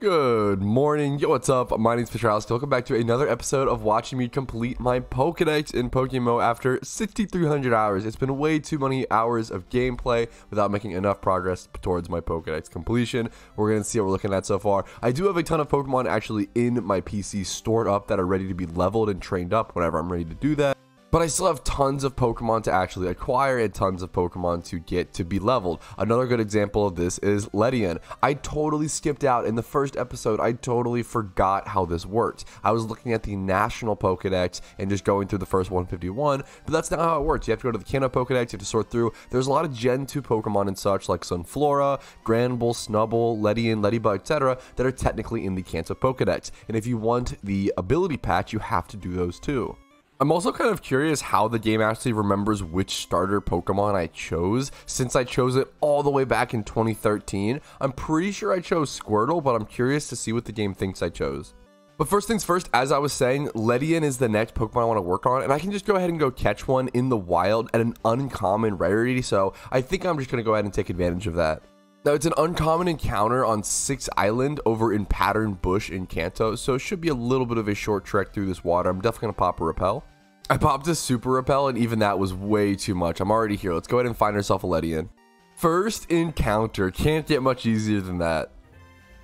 Good morning, yo, what's up? My name's Patrouski. Welcome back to another episode of watching me complete my Pokedex in PokeMMO after 6,300 hours. It's been way too many hours of gameplay without making enough progress towards my Pokedex completion. We're going to see what we're looking at so far. I do have a ton of Pokemon actually in my PC stored up that are ready to be leveled and trained up whenever I'm ready to do that. But I still have tons of Pokemon to actually acquire and tons of Pokemon to get to be leveled. Another good example of this is Lydian. I totally skipped out in the first episode. I totally forgot how this worked. I was looking at the national Pokedex and just going through the first 151, but that's not how it works. You have to go to the Kanto Pokedex, you have to sort through. There's a lot of Gen 2 Pokemon and such like Sunflora, Granbull, Snubble, Lydian, Ladybug, etc. that are technically in the Kanto Pokedex. And if you want the ability patch, you have to do those too. I'm also kind of curious how the game actually remembers which starter Pokemon I chose, since I chose it all the way back in 2013. I'm pretty sure I chose Squirtle, but I'm curious to see what the game thinks I chose. But first things first, as I was saying, Lydian is the next Pokemon I want to work on, and I can just go ahead and go catch one in the wild at an uncommon rarity, so I think I'm just going to go ahead and take advantage of that. Now, it's an uncommon encounter on 6th Island over in Pattern Bush in Kanto, so it should be a little bit of a short trek through this water. I'm definitely going to pop a Repel. I popped a Super Repel, and even that was way too much. I'm already here. Let's go ahead and find ourselves a Lydian. First encounter. Can't get much easier than that.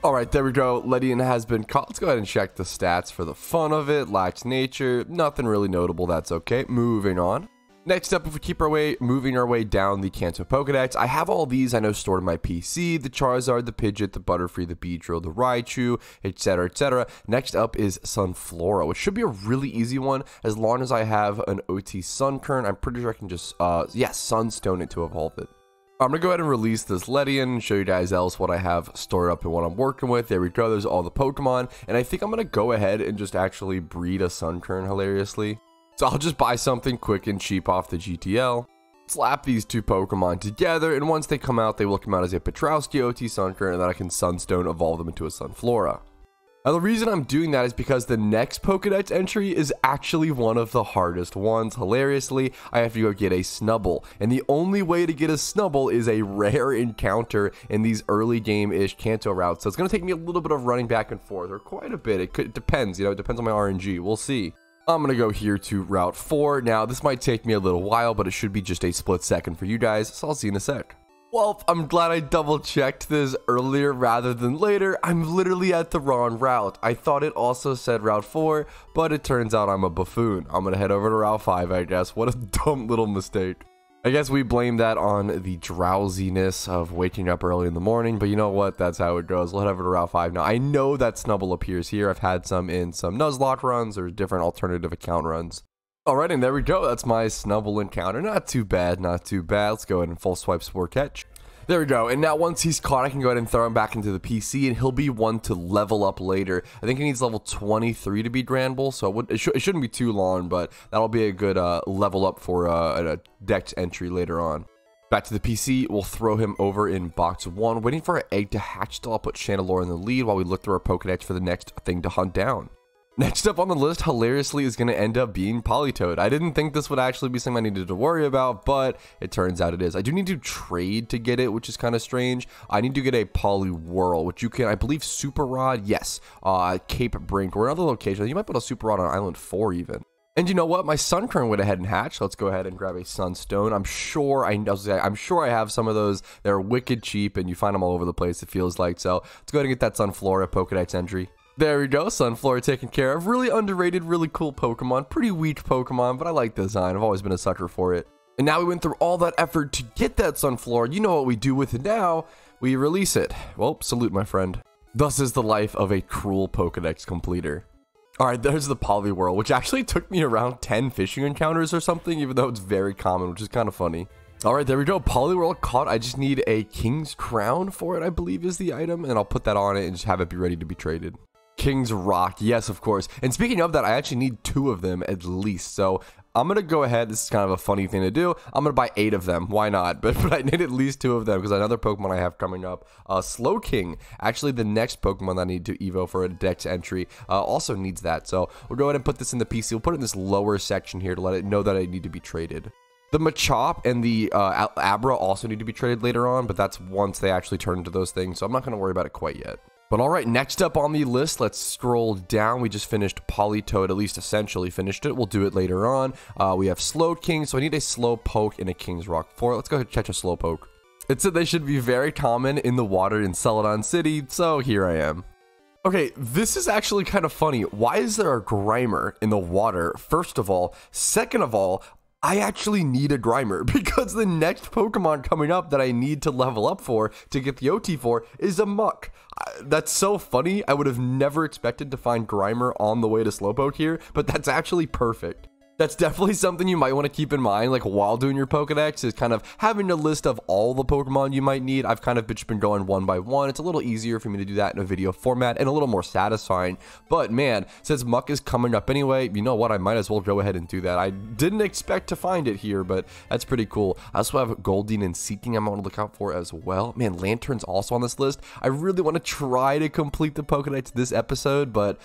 Alright, there we go. Lydian has been caught. Let's go ahead and check the stats for the fun of it. Lacks nature. Nothing really notable. That's okay. Moving on. Next up, if we keep moving our way down the Kanto Pokedex, I have all these I know stored in my PC, the Charizard, the Pidgeot, the Butterfree, the Beedrill, the Raichu, etc, etc. Next up is Sunflora, which should be a really easy one as long as I have an OT Sunkern. I'm pretty sure I can just, Sunstone it to evolve it. I'm going to go ahead and release this Lydian and show you guys else what I have stored up and what I'm working with. There we go, there's all the Pokemon, and I think I'm going to go ahead and just actually breed a Sunkern hilariously. So I'll just buy something quick and cheap off the GTL, slap these two Pokemon together, and once they come out, they will come out as a Patrouski OT Sunkern, and then I can Sunstone evolve them into a Sunflora. Now the reason I'm doing that is because the next Pokedex entry is actually one of the hardest ones. Hilariously, I have to go get a Snubble, and the only way to get a Snubble is a rare encounter in these early game-ish Kanto routes, so it's going to take me a little bit of running back and forth, or quite a bit. It depends, it depends on my RNG. We'll see. I'm going to go here to Route 4. Now, this might take me a little while, but it should be just a split second for you guys, so I'll see you in a sec. Well, I'm glad I double-checked this earlier rather than later. I'm literally at the wrong route. I thought it also said Route 4, but it turns out I'm a buffoon. I'm going to head over to Route 5, I guess. What a dumb little mistake. I guess we blame that on the drowsiness of waking up early in the morning, but you know what? That's how it goes. We'll head over to Route 5 now. I know that Snubble appears here. I've had some in some Nuzlocke runs or different alternative account runs. Alright, and there we go. That's my Snubble encounter. Not too bad, not too bad. Let's go ahead and full swipe Spore Catch. There we go, and now once he's caught, I can go ahead and throw him back into the PC, and he'll be one to level up later. I think he needs level 23 to be Granbull, so it shouldn't be too long, but that'll be a good level up for a Dex entry later on. Back to the PC, we'll throw him over in box 1, waiting for an egg to hatch still. I'll put Chandelure in the lead while we look through our Pokedex for the next thing to hunt down. Next up on the list, hilariously, is going to end up being Politoed. I didn't think this would actually be something I needed to worry about, but it turns out it is. I do need to trade to get it, which is kind of strange. I need to get a Poliwhirl, which you can, I believe, Super Rod, yes, Cape Brink, or another location. You might put a Super Rod on Island 4 even. And you know what? My Sunkern went ahead and hatched. Let's go ahead and grab a Sunstone. I'm sure I have some of those. They're wicked cheap, and you find them all over the place, it feels like. So let's go ahead and get that Sunflora Pokedex entry. There we go, Sunflora taken care of. Really underrated, really cool Pokemon. Pretty weak Pokemon, but I like the design. I've always been a sucker for it. And now we went through all that effort to get that Sunflora. You know what we do with it now? We release it. Well, salute, my friend. Thus is the life of a cruel Pokedex completer. Alright, there's the Poliwhirl, which actually took me around 10 fishing encounters or something, even though it's very common, which is kind of funny. Alright, there we go. Poliwhirl caught. I just need a King's Crown for it, I believe is the item, and I'll put that on it and just have it be ready to be traded. King's Rock, yes, of course. And speaking of that, I actually need 2 of them at least. So I'm going to go ahead. This is kind of a funny thing to do. I'm going to buy 8 of them. Why not? But I need at least 2 of them because another Pokemon I have coming up, Slowking, actually the next Pokemon that I need to Evo for a Dex entry, also needs that. So we'll go ahead and put this in the PC. We'll put it in this lower section here to let it know that I need to be traded. The Machop and the Abra also need to be traded later on, but that's once they actually turn into those things. So I'm not going to worry about it quite yet. But all right, next up on the list, let's scroll down. We just finished Politoed, at least essentially finished it. We'll do it later on. We have Slowking, so I need a Slowpoke and a King's Rock for it. Let's go ahead and catch a Slowpoke. It said they should be very common in the water in Celadon City, so here I am. Okay, this is actually kind of funny. Why is there a Grimer in the water, first of all? Second of all, I actually need a Grimer because the next Pokemon coming up that I need to level up for to get the OT for is a Muck. That's so funny. I would have never expected to find Grimer on the way to Slowpoke here, but that's actually perfect. That's definitely something you might want to keep in mind, like while doing your Pokedex, is kind of having a list of all the Pokemon you might need. I've kind of just been going one by one. It's a little easier for me to do that in a video format and a little more satisfying. But man, since Muck is coming up anyway, you know what? I might as well go ahead and do that. I didn't expect to find it here, but that's pretty cool. I also have Goldeen and Seeking I'm going to look out for as well. Man, Lantern's also on this list. I really want to try to complete the Pokedex this episode, but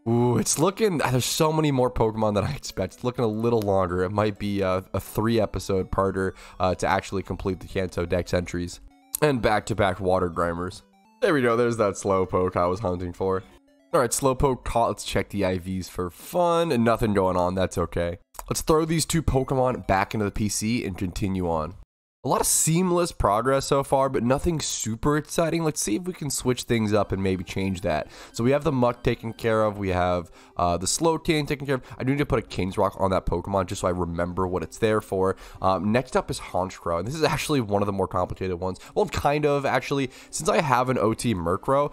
ooh, it's looking, there's so many more Pokemon than I expect. It's looking a little longer. It might be a 3-episode parter to actually complete the Kanto Dex entries. And back-to-back water Grimers. There we go, there's that Slowpoke I was hunting for. Alright, Slowpoke caught. Let's check the IVs for fun, and nothing going on, that's okay. Let's throw these 2 Pokemon back into the PC and continue on. A lot of seamless progress so far, but nothing super exciting. Let's see if we can switch things up and maybe change that. So we have the Muck taken care of. We have the Slowking taken care of. I do need to put a King's Rock on that Pokemon just so I remember what it's there for. Next up is Honchkrow, and this is actually one of the more complicated ones. Well, kind of, actually. Since I have an OT Murkrow,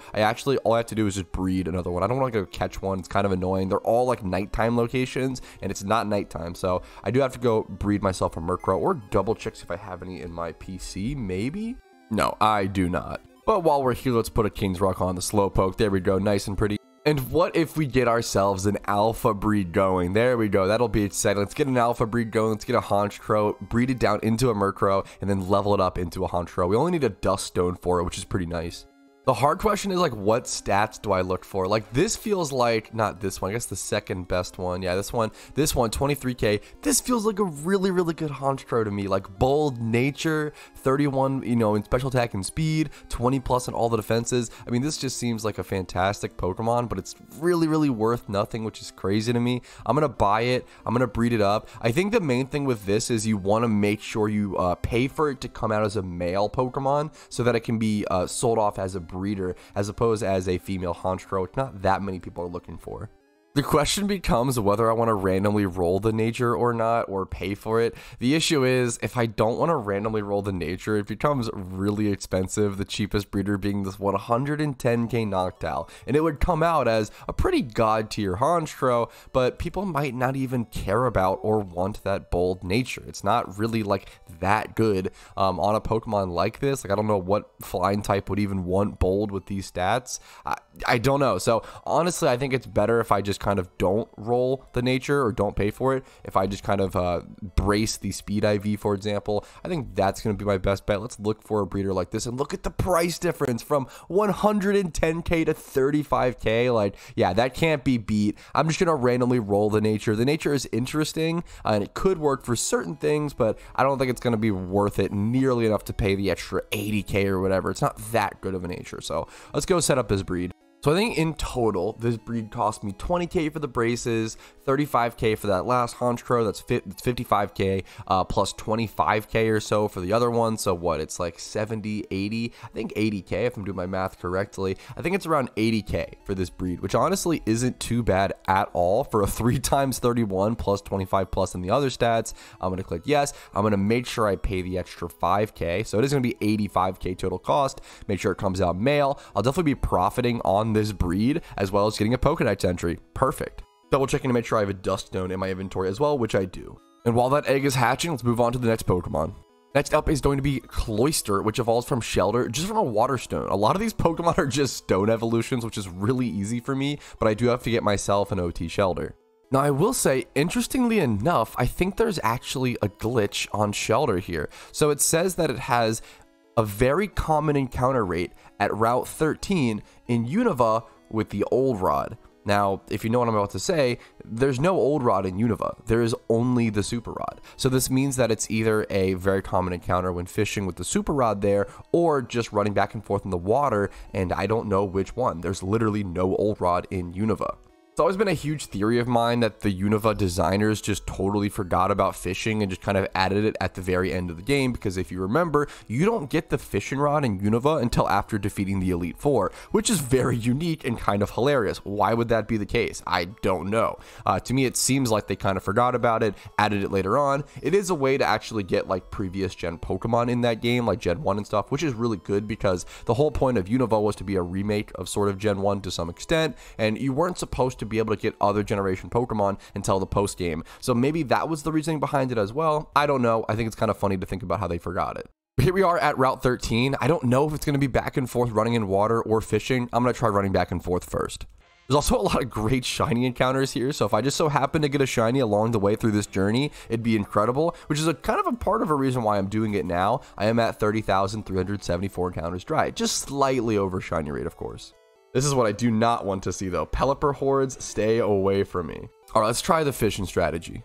all I have to do is just breed another one. I don't want to go catch one. It's kind of annoying. They're all like nighttime locations, and it's not nighttime, so I do have to go breed myself a Murkrow or double check if I have any in my PC, maybe? No, I do not. But while we're here, let's put a King's Rock on the Slowpoke. There we go, nice and pretty. And what if we get ourselves an alpha breed going? There we go, that'll be exciting. Let's get an alpha breed going. Let's get a Honchkrow, breed it down into a Murkrow, and then level it up into a Honchkrow. We only need a Dust Stone for it, which is pretty nice. The hard question is, like, what stats do I look for? Like, this feels like, not this one, I guess the second best one. Yeah, this one, 23k. This feels like a really, really good Honchkrow to me. Like, bold nature, 31, you know, in special attack and speed, 20 plus in all the defenses. I mean, this just seems like a fantastic Pokemon, but it's really, really worth nothing, which is crazy to me. I'm going to buy it. I'm going to breed it up. I think the main thing with this is you want to make sure you pay for it to come out as a male Pokemon so that it can be sold off as a breeder as opposed as a female Honchkrow, which not that many people are looking for. The question becomes whether I want to randomly roll the nature or not, or pay for it. The issue is, if I don't want to randomly roll the nature, it becomes really expensive, the cheapest breeder being this 110k Noctowl. And it would come out as a pretty god tier Honchkrow, but people might not even care about or want that bold nature. It's not really like that good on a Pokemon like this. Like, I don't know what flying type would even want bold with these stats. I don't know. So honestly, I think it's better if I just kind of don't roll the nature or don't pay for it. If I just kind of brace the speed IV, for example, I think that's going to be my best bet. Let's look for a breeder like this and look at the price difference from 110k to 35k. Like, yeah, that can't be beat. I'm just going to randomly roll the nature. The nature is interesting and it could work for certain things, but I don't think it's going to be worth it nearly enough to pay the extra 80k or whatever. It's not that good of a nature. So let's go set up this breed. So I think in total, this breed cost me 20k for the braces, 35k for that last Honchkrow, that's 55k, plus 25k or so for the other one. So what, it's like 70, 80, I think 80k if I'm doing my math correctly. I think it's around 80k for this breed, which honestly isn't too bad at all for a 3 times 31 plus 25 plus in the other stats. I'm going to click yes. I'm going to make sure I pay the extra 5k. So it is going to be 85k total cost. Make sure it comes out male. I'll definitely be profiting on this breed as well as getting a Pokedex entry. Perfect. Double checking to make sure I have a Dust Stone in my inventory as well, which I do. And while that egg is hatching, let's move on to the next Pokemon. Next up is going to be Cloister, which evolves from Shelter, just from a Water Stone. A lot of these Pokemon are just stone evolutions, which is really easy for me, but I do have to get myself an OT Shelter. Now, I will say, interestingly enough, I think there's actually a glitch on Shelter here. So it says that it has a very common encounter rate at Route 13 in Unova with the Old Rod. Now, if you know what I'm about to say, there's no old rod in Unova. There is only the super rod. So this means that it's either a very common encounter when fishing with the super rod there, or just running back and forth in the water, and I don't know which one. There's literally no old rod in Unova. It's always been a huge theory of mine that the Unova designers just totally forgot about fishing and just kind of added it at the very end of the game, because if you remember, you don't get the fishing rod in Unova until after defeating the Elite Four, which is very unique and kind of hilarious. Why would that be the case? I don't know. To me, it seems like they kind of forgot about it, added it later on. It is a way to actually get like previous gen Pokemon in that game, like Gen 1 and stuff, which is really good because the whole point of Unova was to be a remake of sort of Gen 1 to some extent, and you weren't supposed to be able to get other generation Pokemon until the post game. So maybe that was the reasoning behind it as well. I don't know. I think it's kind of funny to think about how they forgot it. Here we are at Route 13. I don't know if it's going to be back and forth running in water or fishing. I'm going to try running back and forth first. There's also a lot of great shiny encounters here, so if I just so happen to get a shiny along the way through this journey, it'd be incredible, which is a kind of a part of a reason why I'm doing it now. I am at 30,374 encounters dry, just slightly over shiny rate, of course. This is what I do not want to see though. Pelipper hordes, stay away from me. All right, let's try the fishing strategy.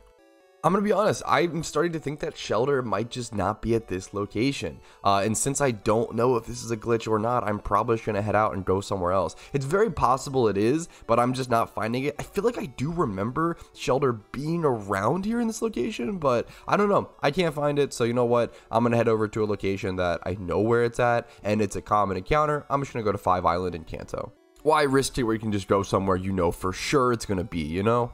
I'm gonna be honest, I'm starting to think that Shelter might just not be at this location. And since I don't know if this is a glitch or not, I'm probably just gonna head out and go somewhere else. It's very possible it is, but I'm just not finding it. I feel like I do remember Shelter being around here in this location, but I don't know. I can't find it, so you know what? I'm gonna head over to a location that I know where it's at, and it's a common encounter. I'm just gonna go to 5 Island in Kanto. Why risk it where you can just go somewhere you know for sure it's gonna be, you know?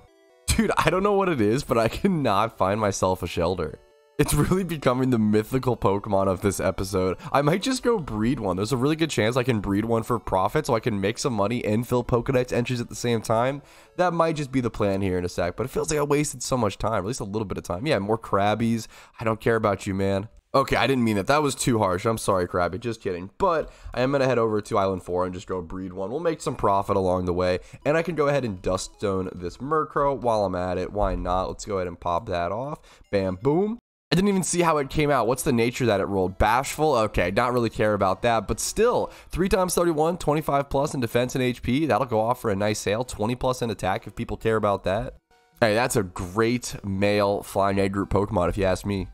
Dude, I don't know what it is, but I cannot find myself a Shelter. It's really becoming the mythical Pokemon of this episode. I might just go breed one. There's a really good chance I can breed one for profit so I can make some money and fill Pokedex entries at the same time. That might just be the plan here in a sec, but it feels like I wasted so much time, at least a little bit of time. Yeah, more Krabbies. I don't care about you, man. Okay, I didn't mean that. That was too harsh. I'm sorry, Krabby. Just kidding. But I am going to head over to Island 4 and just go breed one. We'll make some profit along the way. And I can go ahead and Duststone this Murkrow while I'm at it. Why not? Let's go ahead and pop that off. Bam, boom. I didn't even see how it came out. What's the nature that it rolled? Bashful? Okay, not really care about that. But still, 3 times 31, 25 plus in defense and HP. That'll go off for a nice sale. 20 plus in attack if people care about that. Hey, that's a great male flying egg group Pokemon if you ask me.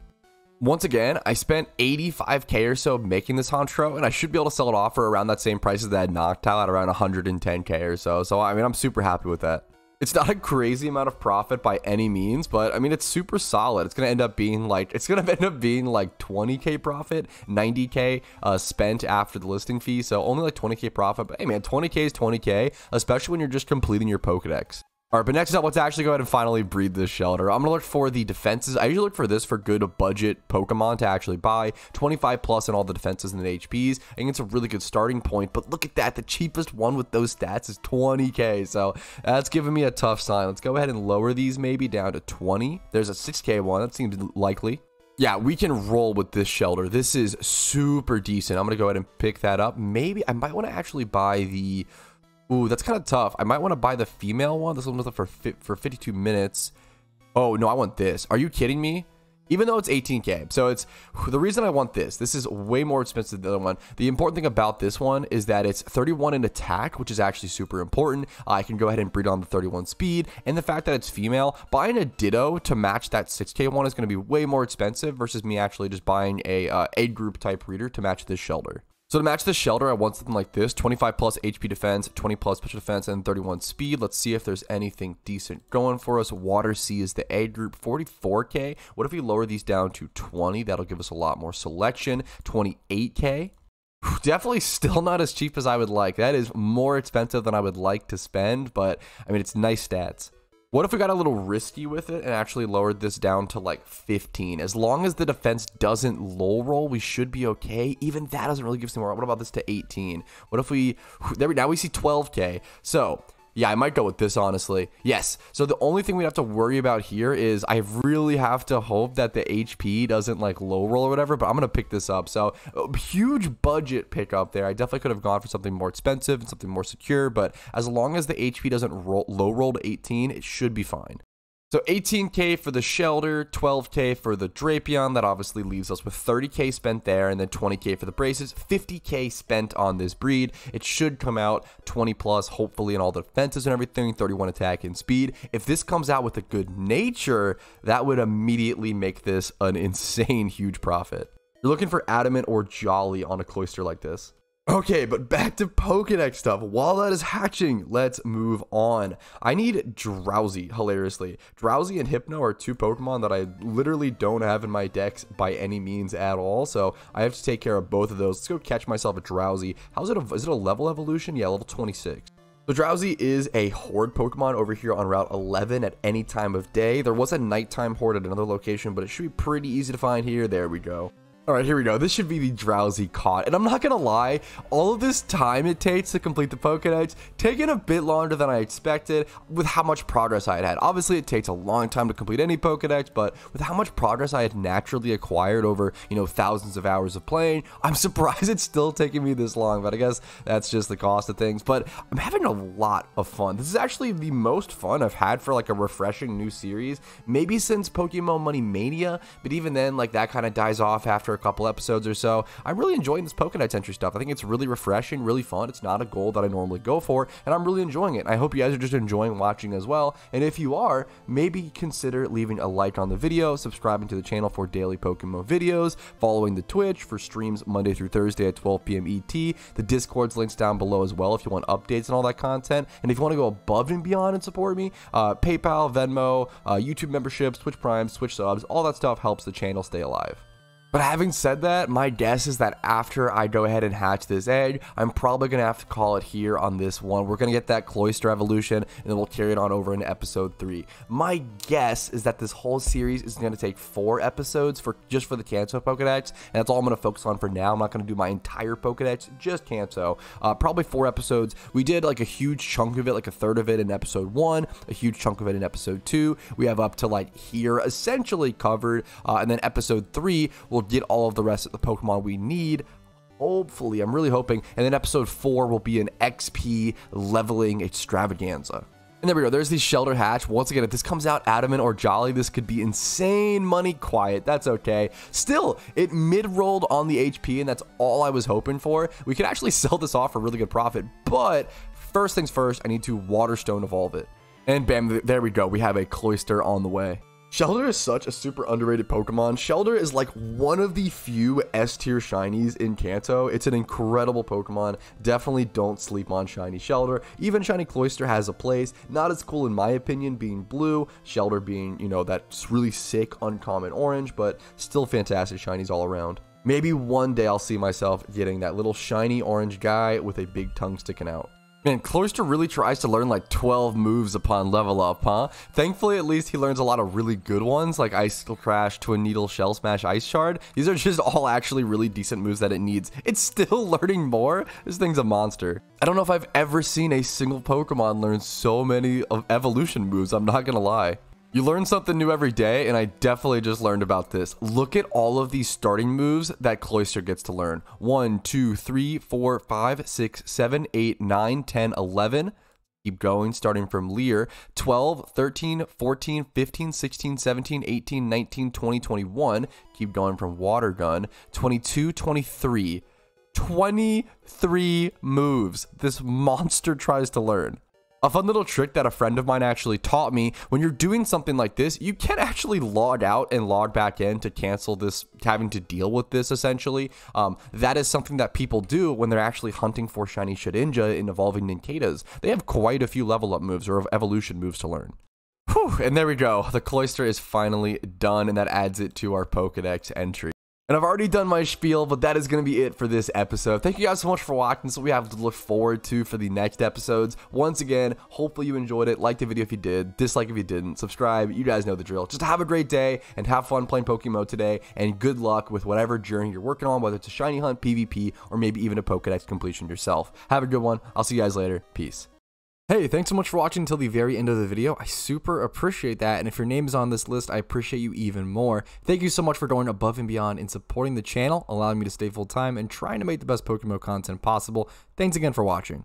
Once again, I spent 85k or so making this Honchkrow, and I should be able to sell it off for around that same price as that Noctowl at around 110k or so. So, I mean, I'm super happy with that. It's not a crazy amount of profit by any means, but I mean, it's super solid. It's going to end up being like 20k profit, 90k spent after the listing fee. So only like 20k profit, but hey man, 20k is 20k, especially when you're just completing your Pokedex. All right, but next up, let's actually go ahead and finally breed this Shelter. I'm going to look for the defenses. I usually look for this for good budget Pokemon to actually buy. 25 plus in all the defenses and the HPs. I think it's a really good starting point, but look at that. The cheapest one with those stats is 20k, so that's giving me a tough sign. Let's go ahead and lower these maybe down to 20. There's a 6k one. That seems likely. Yeah, we can roll with this Shelter. This is super decent. I'm going to go ahead and pick that up. Maybe I might want to actually buy the... Ooh, that's kind of tough. I might want to buy the female one. This one was for 52 minutes. Oh, no, I want this. Are you kidding me? Even though it's 18k. So it's the reason I want this. This is way more expensive than the other one. The important thing about this one is that it's 31 in attack, which is actually super important. I can go ahead and breed on the 31 speed. And the fact that it's female, buying a Ditto to match that 6k one is going to be way more expensive versus me actually just buying a egg group type breeder to match this Shelter. So to match this Shelter, I want something like this, 25 plus HP defense, 20 plus special defense, and 31 speed. Let's see if there's anything decent going for us. Water Sea is the A group, 44k. What if we lower these down to 20? That'll give us a lot more selection, 28k. Definitely still not as cheap as I would like. That is more expensive than I would like to spend, but I mean, it's nice stats. What if we got a little risky with it and actually lowered this down to like 15? As long as the defense doesn't low roll, we should be okay. Even that doesn't really give us more. What about this to 18? What if we, now we see 12k. So yeah, I might go with this, honestly. Yes. So the only thing we have to worry about here is I really have to hope that the HP doesn't like low roll or whatever, but I'm going to pick this up. So huge budget pickup there. I definitely could have gone for something more expensive and something more secure, but as long as the HP doesn't low roll to 18, it should be fine. So 18k for the Shelter, 12k for the Drapion. That obviously leaves us with 30k spent there, and then 20k for the braces, 50k spent on this breed. It should come out 20 plus, hopefully, in all the defenses and everything, 31 attack and speed. If this comes out with a good nature, that would immediately make this an insane huge profit. You're looking for Adamant or Jolly on a Cloister like this. Okay, but back to Pokedex stuff. While that is hatching, let's move on. I need Drowsy, hilariously. Drowsy and Hypno are two Pokemon that I literally don't have in my decks by any means at all, so I have to take care of both of those. Let's go catch myself a Drowsy. Is it a level evolution? Yeah, level 26. So Drowsy is a horde Pokemon over here on Route 11 at any time of day. There was a nighttime horde at another location, but it should be pretty easy to find here. There we go. All right, here we go. This should be the Drowsy caught. And I'm not going to lie, all of this time it takes to complete the Pokedex, taken a bit longer than I expected with how much progress I had had. Obviously, it takes a long time to complete any Pokedex, but with how much progress I had naturally acquired over, thousands of hours of playing, I'm surprised it's still taking me this long, but I guess that's just the cost of things. But I'm having a lot of fun. This is actually the most fun I've had for like a refreshing new series, maybe since PokeMMO Money Mania, but even then, like that kind of dies off after a couple episodes or so. I'm really enjoying this Pokedex entry stuff. I think it's really refreshing, really fun. It's not a goal that I normally go for, and I'm really enjoying it. I hope you guys are just enjoying watching as well, and if you are, maybe consider leaving a like on the video, subscribing to the channel for daily PokeMMO videos, following the Twitch for streams Monday through Thursday at 12 p.m. ET. The Discord's links down below as well if you want updates and all that content, and if you want to go above and beyond and support me, PayPal, Venmo, YouTube memberships, Twitch Primes, Twitch subs, all that stuff helps the channel stay alive. But having said that, my guess is that after I go ahead and hatch this egg, I'm probably going to have to call it here on this one. We're going to get that Cloister evolution, and then we'll carry it on over into episode 3. My guess is that this whole series is going to take 4 episodes just for the Kanto Pokedex, and that's all I'm going to focus on for now. I'm not going to do my entire Pokedex, just Kanto. Probably 4 episodes. We did like a huge chunk of it, like a third of it in episode 1, a huge chunk of it in episode 2. We have up to like here essentially covered, and then episode 3 will get all of the rest of the Pokemon we need, hopefully. I'm really hoping. And then episode 4 will be an XP leveling extravaganza. And there we go. There's the Shelter hatch. Once again, if this comes out Adamant or Jolly, this could be insane money. Quiet. That's okay. Still, it mid-rolled on the HP, and that's all I was hoping for. We could actually sell this off for really good profit. But first things first, I need to Waterstone evolve it. And bam, there we go. We have a Cloister on the way. Shelter is such a super underrated Pokemon. Shelter is like one of the few S-tier shinies in Kanto. It's an incredible Pokemon. Definitely don't sleep on shiny Shelter. Even shiny Cloister has a place. Not as cool in my opinion being blue. Shelter being, that really sick uncommon orange, but still fantastic shinies all around. Maybe one day I'll see myself getting that little shiny orange guy with a big tongue sticking out. Man, Cloister really tries to learn like 12 moves upon level up, huh? Thankfully, at least he learns a lot of really good ones, like Ice Crash, Twin Needle, Shell Smash, Ice Shard. These are just all actually really decent moves that it needs. It's still learning more. This thing's a monster. I don't know if I've ever seen a single Pokemon learn so many of evolution moves, I'm not gonna lie. You learn something new every day, and I definitely just learned about this. Look at all of these starting moves that Cloister gets to learn. 1, 2, 3, 4, 5, 6, 7, 8, 9, 10, 11. Keep going, starting from Leer. 12, 13, 14, 15, 16, 17, 18, 19, 20, 21. Keep going from Water Gun. 22, 23. 23 moves this monster tries to learn. A fun little trick that a friend of mine actually taught me: when you're doing something like this, you can actually log out and log back in to cancel this, having to deal with this essentially. That is something that people do when they're actually hunting for shiny Shedinja and evolving Ninkatas. They have quite a few level up moves or evolution moves to learn. Whew, and there we go. The Cloister is finally done, and that adds it to our Pokedex entry. And I've already done my spiel, but that is going to be it for this episode. Thank you guys so much for watching. So we have to look forward to for the next episodes. Once again, hopefully you enjoyed it. Like the video if you did, dislike if you didn't, subscribe. You guys know the drill. Just have a great day and have fun playing PokeMMO today. And good luck with whatever journey you're working on, whether it's a shiny hunt, PvP, or maybe even a Pokedex completion yourself. Have a good one. I'll see you guys later. Peace. Hey, thanks so much for watching until the very end of the video. I super appreciate that, and if your name is on this list, I appreciate you even more. Thank you so much for going above and beyond in supporting the channel, allowing me to stay full-time, and trying to make the best PokeMMO content possible. Thanks again for watching.